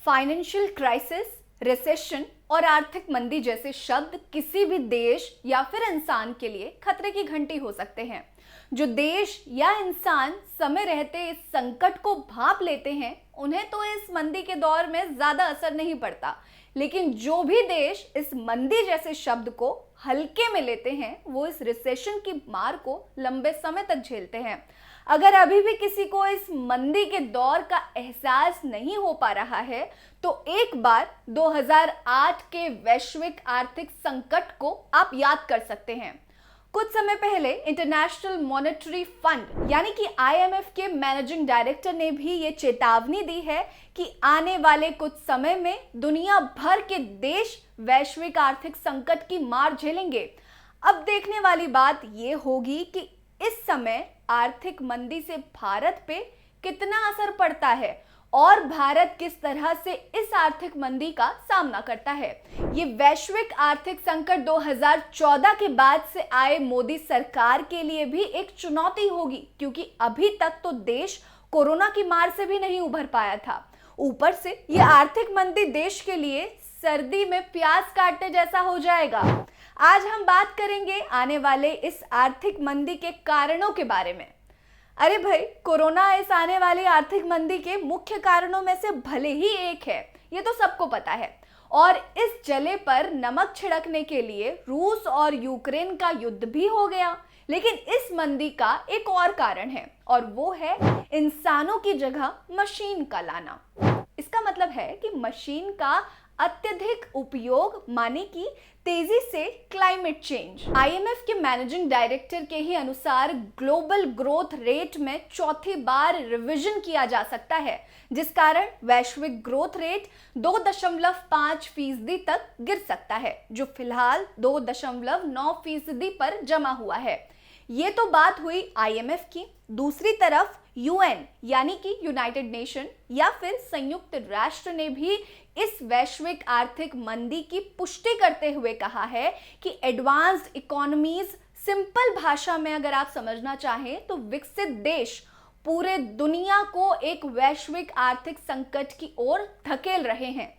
Financial crisis, recession और आर्थिक मंदी जैसे शब्द किसी भी देश या फिर इंसान के लिए खतरे की घंटी हो सकते हैं। जो देश या इंसान समय रहते इस संकट को भांप लेते हैं, उन्हें तो इस मंदी के दौर में ज्यादा असर नहीं पड़ता, लेकिन जो भी देश इस मंदी जैसे शब्द को हल्के में लेते हैं, वो इस रिसेशन की मार को लंबे समय तक झेलते हैं। अगर अभी भी किसी को इस मंदी के दौर का एहसास नहीं हो पा रहा है, तो एक बार 2008 के वैश्विक आर्थिक संकट को आप याद कर सकते हैं। कुछ समय पहले इंटरनेशनल मॉनेटरी फंड यानी कि IMF के मैनेजिंग डायरेक्टर ने भी ये चेतावनी दी है कि आने वाले कुछ समय में दुनिया भर के देश वैश्विक आर्थिक संकट की मार झेलेंगे। अब देखने वाली बात ये होगी कि इस समय आर्थिक मंदी से भारत पे कितना असर पड़ता है और भारत किस तरह से इस आर्थिक मंदी का सामना करता है। ये वैश्विक आर्थिक संकट 2014 के बाद से आए मोदी सरकार के लिए भी एक चुनौती होगी, क्योंकि अभी तक तो देश कोरोना की मार से भी नहीं उभर पाया था। ऊपर से ये आर्थिक मंदी देश के लिए सर्दी में प्याज काटने जैसा हो जाएगा। आज हम बात करेंगे आने वाले इस आर्थिक मंदी के कारणों के बारे में। अरे भाई, कोरोना इस आने वाली आर्थिक मंदी के मुख्य कारणों में से भले ही एक है, ये तो सबको पता है। और इस जले पर नमक छिड़कने के लिए रूस और यूक्रेन का युद्ध भी हो गया। लेकिन इस मंदी का एक और कारण है, और वो है इंसानों की जगह मशीन का लाना। इसका मतलब है कि मशीन का अत्यधिक उपयोग, माने कि तेजी से क्लाइमेट चेंज। IMF के मैनेजिंग डायरेक्टर के ही अनुसार ग्लोबल ग्रोथ रेट में चौथी बार रिवीजन किया जा सकता है, जिस कारण वैश्विक ग्रोथ रेट 2.5% तक गिर सकता है, जो फिलहाल 2.9% पर जमा हुआ है। ये तो बात हुई IMF की। दूसरी तरफ UN यानी कि यूनाइटेड नेशन या फिर संयुक्त राष्ट्र ने भी इस वैश्विक आर्थिक मंदी की पुष्टि करते हुए कहा है कि एडवांस्ड इकोनॉमीज, सिंपल भाषा में अगर आप समझना चाहें तो विकसित देश, पूरे दुनिया को एक वैश्विक आर्थिक संकट की ओर धकेल रहे हैं।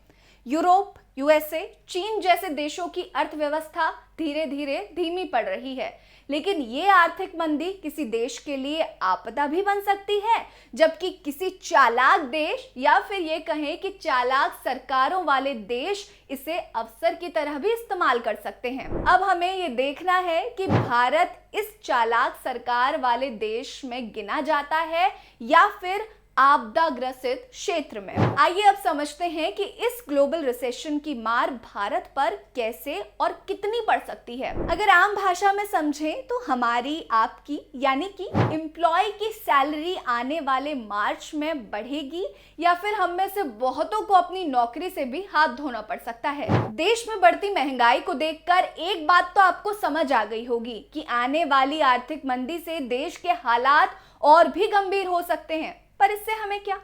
यूरोप, USA, चीन जैसे देशों की अर्थव्यवस्था धीरे धीरे धीमी पड़ रही है, लेकिन ये आर्थिक मंदी किसी देश के लिए आपदा भी बन सकती है, जबकि किसी चालाक देश या फिर ये कहें कि चालाक सरकारों वाले देश इसे अवसर की तरह भी इस्तेमाल कर सकते हैं। अब हमें ये देखना है कि भारत इस चालाक सरकार वाले देश में गिना जाता है या फिर आपदा ग्रसित क्षेत्र में। आइए अब समझते हैं कि इस ग्लोबल रिसेशन की मार भारत पर कैसे और कितनी पड़ सकती है। अगर आम भाषा में समझें तो हमारी, आपकी यानी कि एम्प्लॉय की सैलरी आने वाले मार्च में बढ़ेगी, या फिर हम में से बहुतों को अपनी नौकरी से भी हाथ धोना पड़ सकता है। देश में बढ़ती महंगाई को देखकर एक बात तो आपको समझ आ गई होगी कि आने वाली आर्थिक मंदी से देश के हालात और भी गंभीर हो सकते हैं। पर इससे हमें क्या?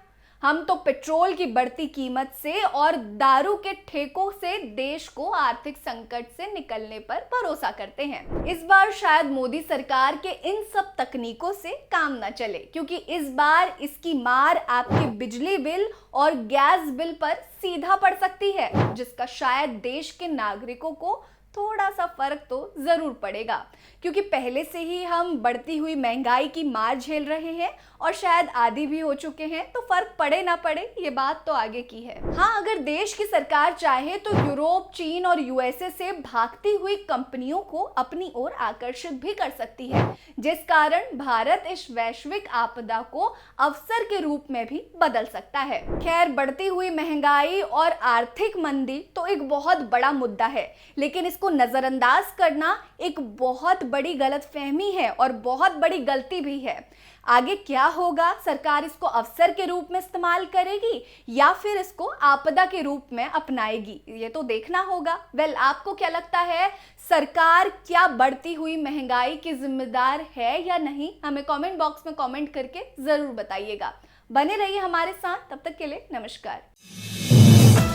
हम तो पेट्रोल की बढ़ती कीमत से और दारू के ठेकों से देश को आर्थिक संकट से निकलने पर भरोसा करते हैं। इस बार शायद मोदी सरकार के इन सब तकनीकों से काम न चले, क्योंकि इस बार इसकी मार आपके बिजली बिल और गैस बिल पर सीधा पड़ सकती है, जिसका शायद देश के नागरिकों को थोड़ा सा फर्क तो जरूर पड़ेगा, क्योंकि पहले से ही हम बढ़ती हुई महंगाई की मार झेल रहे हैं और शायद आदी भी हो चुके हैं। तो फर्क पड़े ना पड़े, ये बात तो आगे की है। हाँ, अगर देश की सरकार चाहे तो यूरोप, चीन और USA से भागती हुई कंपनियों को अपनी ओर आकर्षित भी कर सकती है, जिस कारण भारत इस वैश्विक आपदा को अवसर के रूप में भी बदल सकता है। खैर, बढ़ती हुई महंगाई और आर्थिक मंदी तो एक बहुत बड़ा मुद्दा है, लेकिन इसको नजरअंदाज करना एक बहुत बड़ी गलतफहमी है और बहुत बड़ी गलती भी है। आगे क्या होगा? सरकार इसको अवसर के रूप में इस्तेमाल करेगी या फिर इसको आपदा के रूप में अपनाएगी, ये तो देखना होगा। आपको क्या लगता है, सरकार क्या बढ़ती हुई महंगाई की जिम्मेदार है या नहीं? हमें कमेंट बॉक्स में कमेंट करके जरूर बताइएगा। बने रहिए हमारे साथ, तब तक के लिए नमस्कार।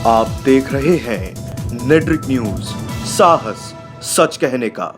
आप देख रहे हैं नेट्रिक न्यूज, साहस सच कहने का।